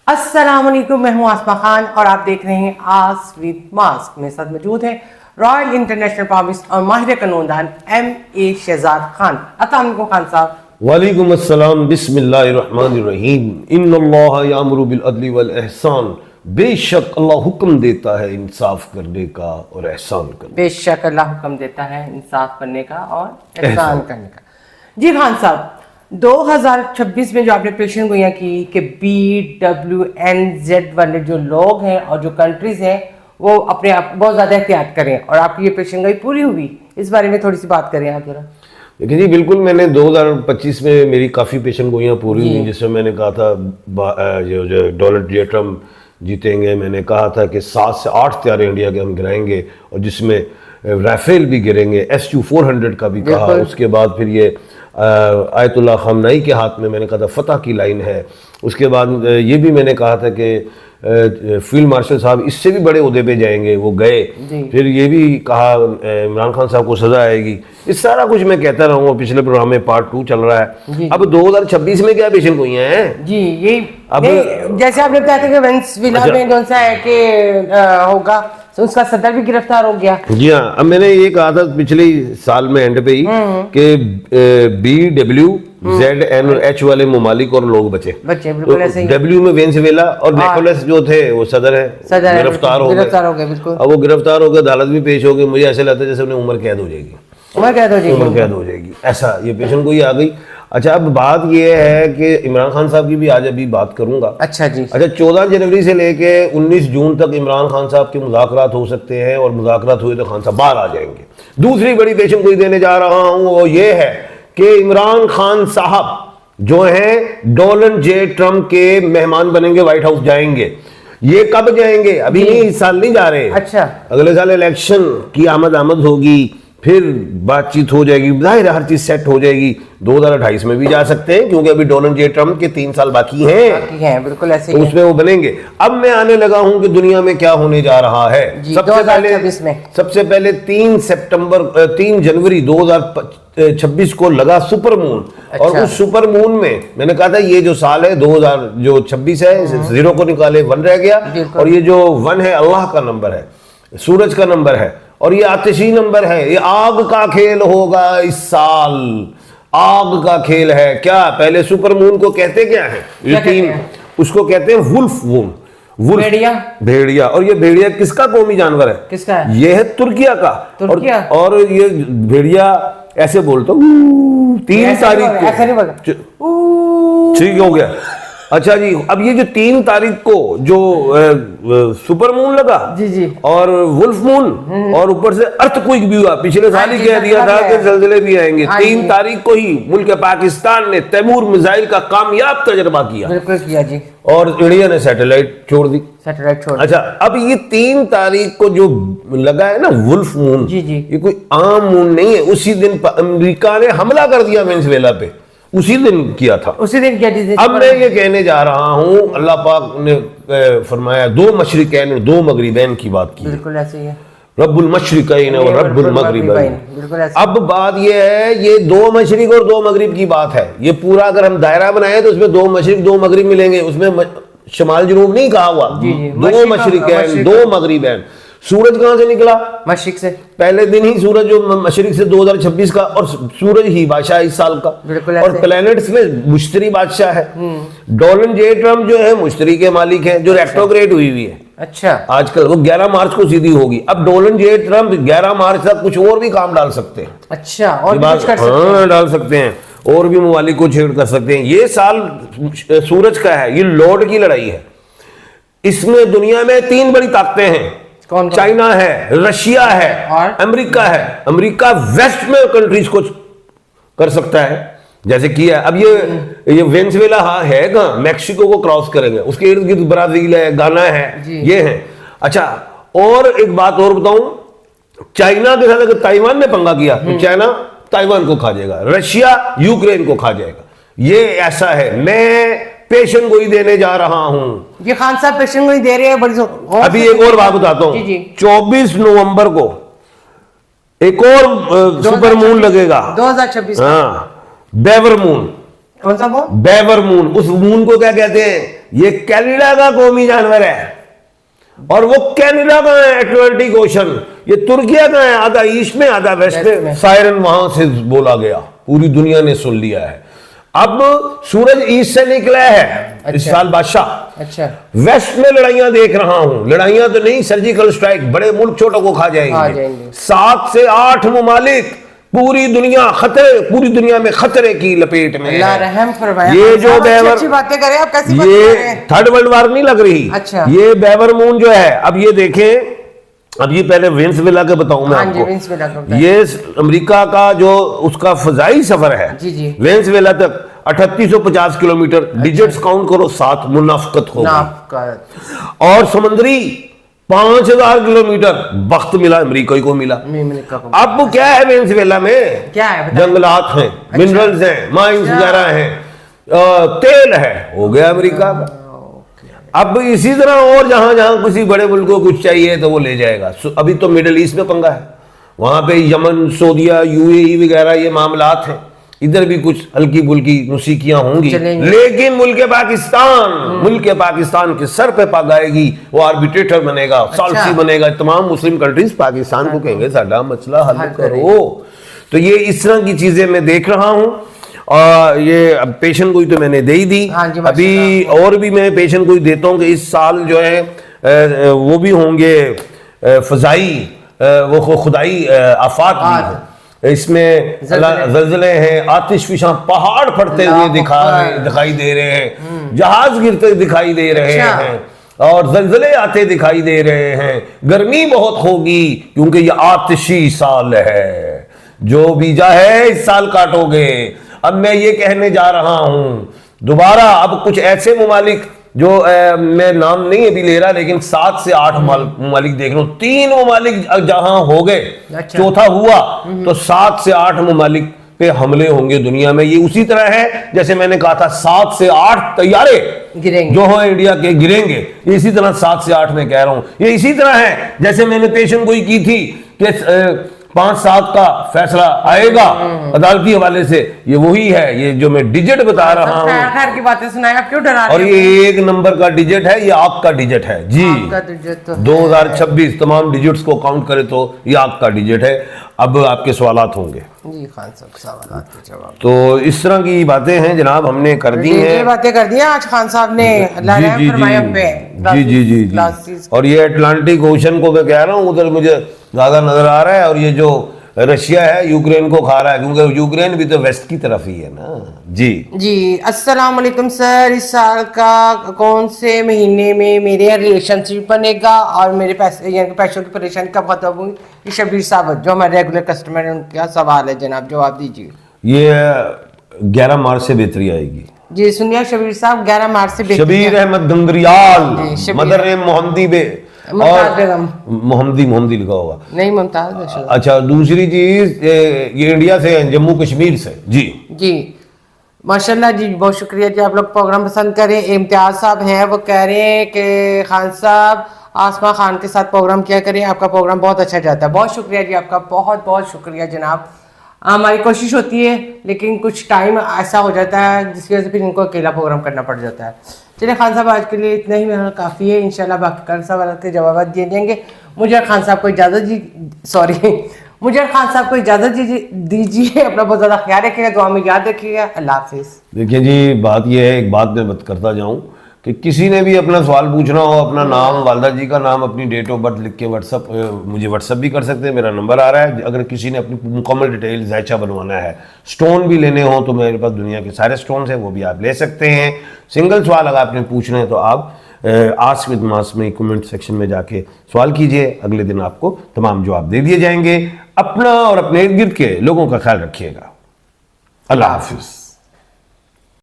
अस्सलाम वालेकुम, मैं हूं आसमा खान और आप देख रहे हैं आज विद मास्क। मेरे साथ मौजूद है रॉयल इंटरनेशनल पामिस्ट और माहिर कानूनदान MA शहजाद खान। अस्सलाम वालेकुम खान साहब। वालेकुम अस्सलाम, बिस्मिल्लाहिर्रहमानिर्रहीम। इन्नल्लाह यामुरु बिल अदली वल एहसान। बेशक अल्लाह हुक्म देता है इंसाफ करने का और एहसान करने का। बेशक अल्लाह हुक्म देता है इंसाफ करने का और एहसान करने का। जी खान साहब, 2026 में जो आपने पेशन गोइयाँ की कि BWNZ वाले जो लोग हैं और जो कंट्रीज हैं वो अपने आप बहुत ज़्यादा एहतियात करें, और आपकी ये पेशन गोई पूरी हुई, इस बारे में थोड़ी सी बात करें आप जरा। देखिए जी, बिल्कुल मैंने 2025 में मेरी काफ़ी पेशन गोइयाँ पूरी हुई, जिसमें मैंने कहा था जो डोनाल्ड जे ट्रम्प जीतेंगे। मैंने कहा था कि 7 से 8 त्यारे इंडिया के हम गिराएंगे, और जिसमें राफेल भी गिरेंगे, SU-400 का भी कहा। उसके बाद फिर ये आयतुल्लाह ख़ामनाई के हाथ में मैंने कहा था फतह की लाइन है। उसके बाद ये भी मैंने कहा था कि फील्ड मार्शल साहब इससे भी बड़े ओहदे पे जाएंगे, वो गए। फिर ये भी कहा इमरान खान साहब को सज़ा आएगी। इस सारा कुछ मैं कहता रहूँगा। पिछले प्रोग्राम में पार्ट 2 चल रहा है। अब 2026 में क्या पेशन गोइयाँ हैं जी, ये अब जैसे आपने बताया था कि वेनेजुएला में कौन सा है कि होगा, तो उसका सदर भी गिरफ्तार हो गया। जी हाँ, अब मैंने ये कहा था पिछले साल में एंड पे ही कि BWZN और H वाले ममालिक और लोग बचे बिल्कुल ऐसे ही। W में वेनेजुएला और निकोलस जो थे वो सदर है, गिरफ्तार हो गए। बिल्कुल। अब वो गिरफ्तार हो गए, अदालत भी पेश हो गई। मुझे ऐसे लगता है जैसे उन्हें उम्र कैद हो जाएगी, उम्र कैद हो जाएगी, ऐसा ये पेशन गोई आ गई। अच्छा, अब बात ये है कि इमरान खान साहब की भी आज अभी बात करूंगा। अच्छा जी। अच्छा, 14 जनवरी से लेके 19 जून तक इमरान खान साहब के मुज़ाकरात हो सकते हैं, और मुज़ाकरात हुए तो खान साहब बाहर आ जाएंगे। दूसरी बड़ी पेशन गोई देने जा रहा हूं वो ये है कि इमरान खान साहब जो हैं डोनाल्ड जे ट्रम्प के मेहमान बनेंगे, व्हाइट हाउस जाएंगे। ये कब जाएंगे? अभी नहीं, इस साल नहीं जा रहे। अच्छा, अगले साल इलेक्शन की आमद होगी, फिर बातचीत हो जाएगी, जाहिर है हर चीज सेट हो जाएगी। 2028 में भी जा सकते हैं, क्योंकि अभी डोनाल्ड जे ट्रम्प के 3 साल बाकी हैं। बिल्कुल ऐसे तो ही उसमें वो बनेंगे। अब मैं आने लगा हूं कि दुनिया में क्या होने जा रहा है। सबसे पहले 3 जनवरी 2026 को लगा सुपर मून। अच्छा। और उस सुपर मून में मैंने कहा था ये जो साल है 2026 है, 0 को निकाले 1 रह गया, और ये जो 1 है अल्लाह का नंबर है, सूरज का नंबर है, और ये आतिशी नंबर है। ये आग का खेल होगा इस साल, आग का खेल है। क्या पहले सुपर मून को कहते क्या है? ये 3 उसको कहते हैं वुल्फ मून, भेड़िया। और ये भेड़िया किसका कौमी जानवर है? किसका है? ये है तुर्किया का। और ये भेड़िया ऐसे बोलता हूँ 3 तारीख को, ठीक हो गया। अच्छा जी, अब ये जो 3 तारीख को जो सुपर मून लगा जी, और वुल्फ मून, और ऊपर से अर्थक्वेक भी हुआ। पिछले साल ही कह दिया था कि जल्जले भी आएंगे। 3 तारीख को ही मुल्क पाकिस्तान ने तैमूर मिसाइल का कामयाब तजर्बा किया। बिल्कुल किया जी। और इंडिया ने सैटेलाइट छोड़ दी। अच्छा, अब ये 3 तारीख को जो लगा है ना वुल्फ मून, ये कोई आम मून नहीं है। उसी दिन अमेरिका ने हमला कर दिया वेनेजुएला पे, उसी दिन किया था, उसी दिन किया। अब मैं ये कहने जा रहा हूं, अल्लाह पाक ने फरमाया 2 मशरिकैन और 2 मगरिबैन की बात की। बिल्कुल ऐसे ही है, रब्बुल मशरिकैन और रब्बुल मगरिबैन। अब बात ये है, ये 2 मशरिक और 2 मगरिब की बात है। ये पूरा अगर हम दायरा बनाए तो उसमें 2 मशरिक 2 मगरिब मिलेंगे। उसमें शमाल जनूब नहीं कहा हुआ, 2 मशरिकैन 2 मगरिबैन। सूरज कहां से निकला? मशरिक से। पहले दिन ही सूरज जो मशरिक से 2026 का, और सूरज ही बादशाह इस साल का, और प्लैनेट्स में मुश्तरी बादशाह है। डोनाल्ड जे ट्रम्प जो है मुश्तरी के मालिक हैं, जो रेट्रोग्रेड हुई है। अच्छा, आजकल वो 11 मार्च को सीधी होगी। अब डोनाल्ड जे ट्रम्प 11 मार्च तक कुछ और भी काम डाल सकते हैं। अच्छा, और भी कुछ कर सकते हैं? डाल सकते हैं, और भी ममालिक को छेड़ कर सकते हैं। ये साल सूरज का है, ये लॉर्ड की लड़ाई है। इसमें दुनिया में 3 बड़ी ताकतें हैं। कौन? चाइना है, रशिया है, अमेरिका है। अमेरिका वेस्ट में कंट्रीज को कर सकता है, जैसे किया। अब ये वेनेजुएला है कहां? मैक्सिको को क्रॉस करेंगे, उसके इर्द गिर्द ब्राजील है, गाना है, ये है। अच्छा, और एक बात और बताऊं, चाइना के साथ अगर ताइवान ने पंगा किया तो चाइना ताइवान को खा जाएगा, रशिया यूक्रेन को खा जाएगा। ये ऐसा है। मैं पेशन गोई देने जा रहा हूं। ये खान साहब पेशन गोई दे रहे हैं बड़ी। अभी एक और बात बताता हूं, 24 नवंबर को एक और सुपर मून लगेगा 2026। हाँ, बेवर मून। कौन सा मून? Beaver moon. उस मून को क्या कहते हैं? ये कनाडा का कौमी जानवर है, और वो कनाडा का है अटलांटिक ओशन। ये तुर्किया का है, आधा ईस्ट में आधा वेस्ट में। सायरन वहां से बोला गया, पूरी दुनिया ने सुन लिया है। अब सूरज ईस्ट से निकला है इस साल बादशाह। अच्छा, वेस्ट में लड़ाइयां देख रहा हूं, लड़ाइयां तो नहीं, सर्जिकल स्ट्राइक, बड़े मुल्क छोटों को खा जाएंगे। 7 से 8 ममालिक, पूरी दुनिया खतरे, पूरी दुनिया में खतरे की लपेट में अल्लाह रहम फरमाए। ये जो अच्छी बातें करें आप, कैसी बातें ये कर रहे हैं? थर्ड वर्ल्ड वार नहीं लग रही। अच्छा, ये बेवर मून जो है, अब ये देखें, अब ये पहले वेनेजुएला के बताऊं मैं आपको। वेनेजुएला का ये अमेरिका का जो उसका फजाई सफर है जी वेनेजुएला तक 3850 किलोमीटर। डिजिट्स काउंट करो, 7 मुनाफकत हो गई। और समुद्री 5000 किलोमीटर वक्त मिला अमेरिका को मिला। अब क्या है वेनेजुएला में? क्या है? जंगलात हैं, मिनरल्स हैं, माइंस वगैरह हैं, तेल है, हो गया अमेरिका का। अब इसी तरह और जहां जहां किसी बड़े मुल्क को कुछ चाहिए तो वो ले जाएगा। अभी तो मिडिल ईस्ट में पंगा है, वहां पे यमन, सऊदीया, यूएई वगैरह ये मामलात हैं। इधर भी कुछ हल्की बुल्की नुसीकियां होंगी, लेकिन मुल्क पाकिस्तान के सर पे पग आएगी। वो आर्बिट्रेटर बनेगा, सॉल्सी बनेगा। तमाम मुस्लिम कंट्रीज पाकिस्तान को कहेंगे साडा मसला हल करो। तो ये इस तरह की चीजें मैं देख रहा हूं। और ये अब पेशन गोई तो मैंने दे ही दी, अभी और भी मैं पेशन गोई देता हूं कि इस साल जो है वो भी होंगे फजाई, वो खुदाई आफात भी हैं। इसमें ज़लज़ले हैं, आतिशफिशां पहाड़ फटते हुए दिखाई दे रहे हैं, जहाज गिरते दिखाई दे रहे हैं, और ज़लज़ले आते दिखाई दे रहे हैं। गर्मी बहुत होगी क्योंकि ये आतिशी साल है, जो बीजा है इस साल काटोगे। अब मैं ये कहने जा रहा हूं दोबारा, अब कुछ ऐसे ममालिक जो मैं नाम नहीं अभी ले रहा, लेकिन 7 से 8 ममालिक देख रहा हूं। 3 ममालिक जहां हो गए, चौथा हुआ, तो 7 से 8 ममालिक पे हमले होंगे दुनिया में। ये उसी तरह है जैसे मैंने कहा था 7 से 8 तैयारे गिरेंगे जो हो इंडिया के गिरेंगे, इसी तरह 7 से 8 में कह रहा हूं। ये इसी तरह है जैसे मैंने पेशन गोई की थी कि 5-7 का फैसला आएगा अदालती हवाले से, ये वही है। ये जो मैं डिजिट बता रहा हूँ, खैर की बातें सुनाए, आप क्यों डरा रहे और ये 1 नंबर का डिजिट है, ये आपका डिजिट है जी। 2026 तमाम डिजिट्स को काउंट करे तो ये आपका डिजिट है। अब आपके सवालात होंगे जी खान साहब, सवालात के जवाब। तो इस तरह की बातें हैं जनाब, हमने कर दी हैं, बातें कर दी आज खान साहब ने। जी। और ये अटलांटिक ओशन को मैं कह रहा हूँ, उधर मुझे ज्यादा नजर आ रहा है, और ये जो रशिया है यूक्रेन को खा रहा है, क्योंकि यूक्रेन भी तो वेस्ट की तरफ ही है ना जी। अस्सलाम वालेकुम सर, इस साल का कौन से महीने में मेरे रिलेशनशिप बनेगा और मेरे पैसों की परेशानी कब खत्म होगी? ये शबीर साहब जो हमारे रेगुलर कस्टमर है, उनका सवाल है जनाब, जवाब दीजिए। ये 11 मार्च से बेहतरी आएगी जी। सुनिए शबीर साहब, 11 मार्च से शबीर अहमद गंगरियाल, मदर नेम मोहम्मदी बे, और मोहम्मदी लिखा होगा, नहीं मुमताज। अच्छा, दूसरी चीज ये इंडिया से है, जम्मू कश्मीर से जी। माशाल्लाह जी, बहुत शुक्रिया जी, आप लोग प्रोग्राम पसंद करें। इम्तियाज साहब हैं, वो कह रहे हैं कि खान साहब आसमा खान के साथ प्रोग्राम किया करें, आपका प्रोग्राम बहुत अच्छा जाता है। बहुत शुक्रिया जी, आपका बहुत बहुत शुक्रिया जनाब। हमारी कोशिश होती है, लेकिन कुछ टाइम ऐसा हो जाता है जिसकी वजह से फिर इनको अकेला प्रोग्राम करना पड़ जाता है। चलिए खान साहब, आज के लिए इतना ही मेरा काफ़ी है। इंशाल्लाह बाकी कल सवाल के जवाब दिए जाएंगे। मुझे खान साहब को इजाज़त दीजिए। अपना बहुत ज़्यादा ख्याल रखिएगा, दुआ में याद रखिएगा। अल्लाह हाफिज़। देखिए जी, बात यह है, एक बात मैं करता जाऊँ कि किसी ने भी अपना सवाल पूछना हो, अपना नाम, वालदा जी का नाम, अपनी डेट ऑफ बर्थ लिख के मुझे व्हाट्सअप भी कर सकते हैं, मेरा नंबर आ रहा है। अगर किसी ने अपनी मुकम्मल डिटेल ज़ायचा बनवाना है, स्टोन भी लेने हो तो मेरे पास दुनिया के सारे स्टोन हैं, वो भी आप ले सकते हैं। सिंगल सवाल अगर आपने पूछना है तो आप आस्क विद मास में कमेंट सेक्शन में जाके सवाल कीजिए, अगले दिन आपको तमाम जवाब दे दिए जाएंगे। अपना और अपने इर्द गिर्द के लोगों का ख्याल रखिएगा। अल्लाह हाफिज़।